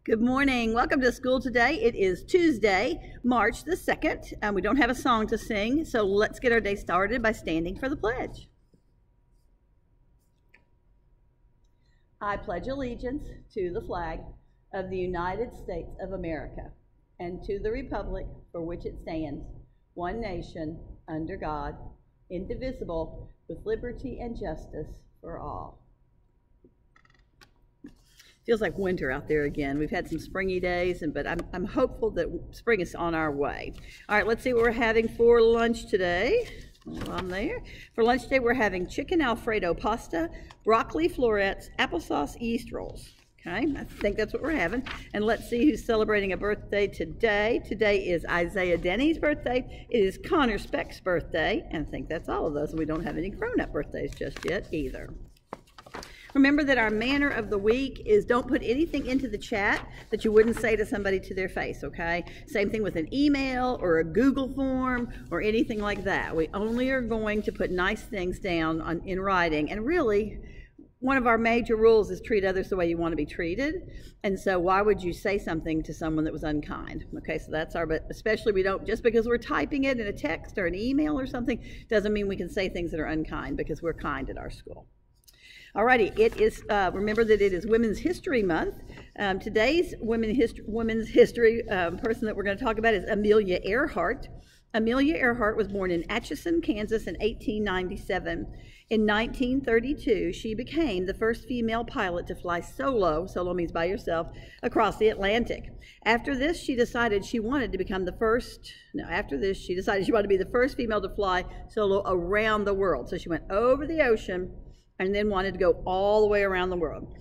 Good morning. Welcome to school today. It is Tuesday, March the 2nd, and we don't have a song to sing, so let's get our day started by standing for the pledge. I pledge allegiance to the flag of the United States of America and to the republic for which it stands, one nation, under God, indivisible, with liberty and justice for all. Feels like winter out there again. We've had some springy days, but I'm hopeful that spring is on our way. All right, let's see what we're having for lunch today. While I'm there. For lunch today, we're having chicken Alfredo pasta, broccoli florets, applesauce yeast rolls. Okay, I think that's what we're having. And let's see who's celebrating a birthday today. Today is Isaiah Denny's birthday. It is Connor Speck's birthday. And I think that's all of those. And we don't have any grown-up birthdays just yet either. Remember that our manner of the week is don't put anything into the chat that you wouldn't say to somebody to their face, okay? Same thing with an email or a Google form or anything like that. We only are going to put nice things down in writing. And really, one of our major rules is treat others the way you want to be treated. And so why would you say something to someone that was unkind? Okay, so that's but especially we don't, just because we're typing it in a text or an email or something, doesn't mean we can say things that are unkind because we're kind at our school. Alrighty, it is, remember that it is Women's History Month. Today's women's history person that we're going to talk about is Amelia Earhart. Amelia Earhart was born in Atchison, Kansas in 1897. In 1932, she became the first female pilot to fly solo means by yourself, across the Atlantic. After this, she decided she wanted to become the first, she decided she wanted to be the first female to fly solo around the world. So she went over the ocean and then wanted to go all the way around the world.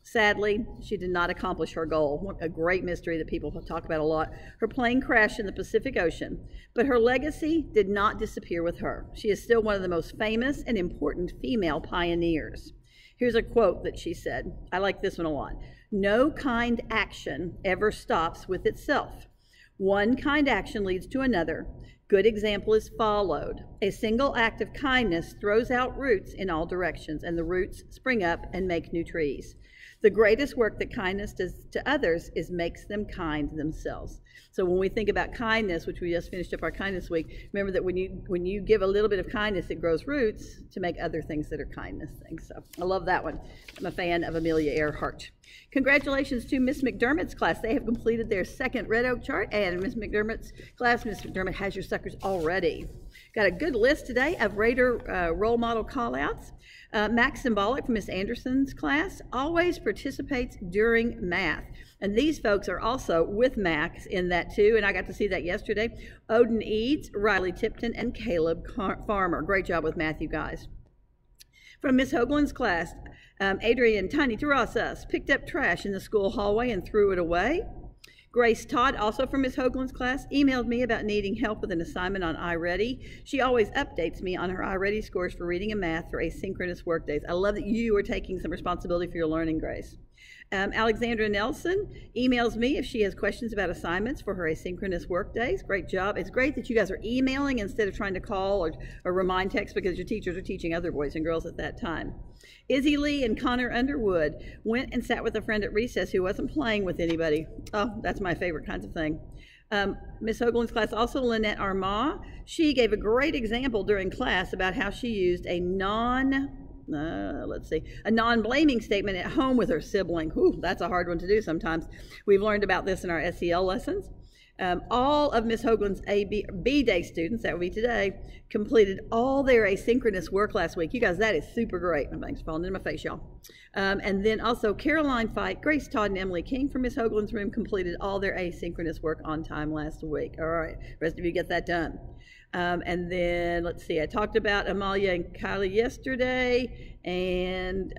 Sadly, she did not accomplish her goal. A great mystery that people talk about a lot. Her plane crashed in the Pacific Ocean, but her legacy did not disappear with her. She is still one of the most famous and important female pioneers. Here's a quote that she said. I like this one a lot. No kind action ever stops with itself. One kind action leads to another. Good example is followed. A single act of kindness throws out roots in all directions, and the roots spring up and make new trees. The greatest work that kindness does to others is makes them kind themselves. So when we think about kindness, which we just finished up our kindness week, remember that when you give a little bit of kindness, it grows roots to make other things that are kindness things. So I love that one. I'm a fan of Amelia Earhart. Congratulations to Miss McDermott's class. They have completed their second Red Oak chart, and Miss McDermott's class, Miss McDermott has your suckers already. Got a good list today of Raider role model call-outs. Max Symbolic from Miss Anderson's class always participates during math. And these folks are also with Max in that too, and I got to see that yesterday. Odin Eads, Riley Tipton, and Caleb Farmer. Great job with math, you guys. From Miss Hoagland's class, Adrian Tiny Terrasas picked up trash in the school hallway and threw it away. Grace Todd, also from Miss Hoagland's class, emailed me about needing help with an assignment on iReady. She always updates me on her iReady scores for reading and math for asynchronous work days. I love that you are taking some responsibility for your learning, Grace. Alexandra Nelson emails me if she has questions about assignments for her asynchronous work days. Great job. It's great that you guys are emailing instead of trying to call or remind text because your teachers are teaching other boys and girls at that time. Izzy Lee and Connor Underwood went and sat with a friend at recess who wasn't playing with anybody. Oh, that's my favorite kinds of thing. Miss Hoagland's class, also Lynette Armand, she gave a great example during class about how she used a non-blaming statement at home with her sibling. Ooh, that's a hard one to do sometimes. We've learned about this in our SEL lessons. All of Miss Hoagland's B-Day students, that would be today, completed all their asynchronous work last week. You guys, that is super great. My thing's falling in my face, y'all. And then also Caroline Fight, Grace Todd, and Emily King from Miss Hoagland's room completed all their asynchronous work on time last week. All right, rest of you get that done. And then, let's see, I talked about Amalia and Kylie yesterday. And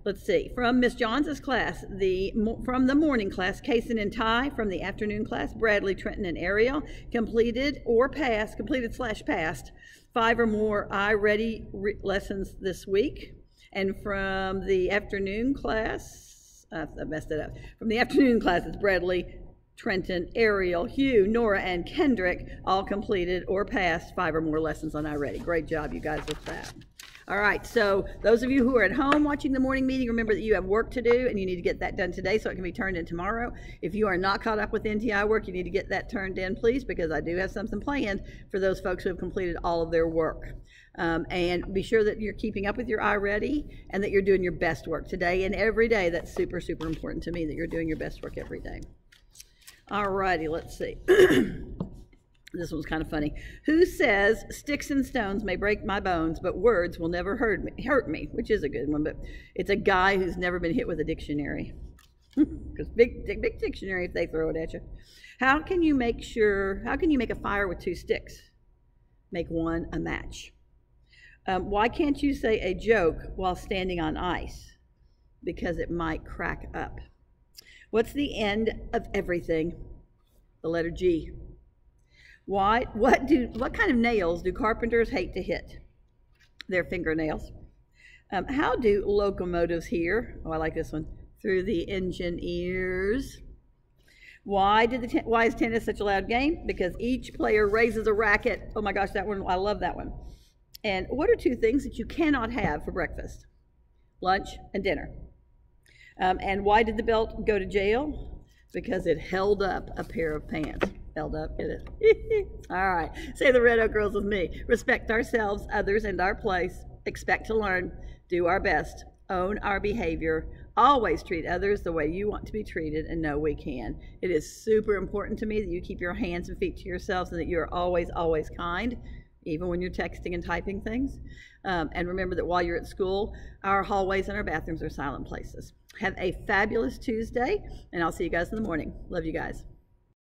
let's see, from Miss Johns' class, from the morning class, Kaysen and Ty. From the afternoon class, Bradley, Trenton, and Ariel completed / passed 5 or more iReady lessons this week. And from the afternoon class, I messed it up. From the afternoon class, it's Bradley, Trenton, Ariel, Hugh, Nora, and Kendrick all completed or passed 5 or more lessons on iReady. Great job, you guys, with that. All right, so those of you who are at home watching the morning meeting, remember that you have work to do and you need to get that done today so it can be turned in tomorrow. If you are not caught up with NTI work, you need to get that turned in, please, because I do have something planned for those folks who have completed all of their work. And be sure that you're keeping up with your iReady and that you're doing your best work today and every day. That's super, super important to me that you're doing your best work every day. All righty, let's see. This one's kind of funny. Who says sticks and stones may break my bones, but words will never hurt me? Which is a good one, but it's a guy who's never been hit with a dictionary. Because big dictionary if they throw it at you. How can you make a fire with 2 sticks? Make one a match. Why can't you say a joke while standing on ice? Because it might crack up. What's the end of everything? The letter G. What kind of nails do carpenters hate to hit? Their fingernails. How do locomotives hear? Oh, I like this one. Through the engine ears. Why is tennis such a loud game? Because each player raises a racket. Oh my gosh, that one, I love that one. And what are 2 things that you cannot have for breakfast? Lunch and dinner. And why did the belt go to jail? Because it held up a pair of pants. Held up, get it? All right, say the Red Oak Girls with me. Respect ourselves, others, and our place. Expect to learn. Do our best. Own our behavior. Always treat others the way you want to be treated and know we can. It is super important to me that you keep your hands and feet to yourselves and that you are always, always kind, even when you're texting and typing things. And remember that while you're at school, our hallways and our bathrooms are silent places. Have a fabulous Tuesday, and I'll see you guys in the morning. Love you guys.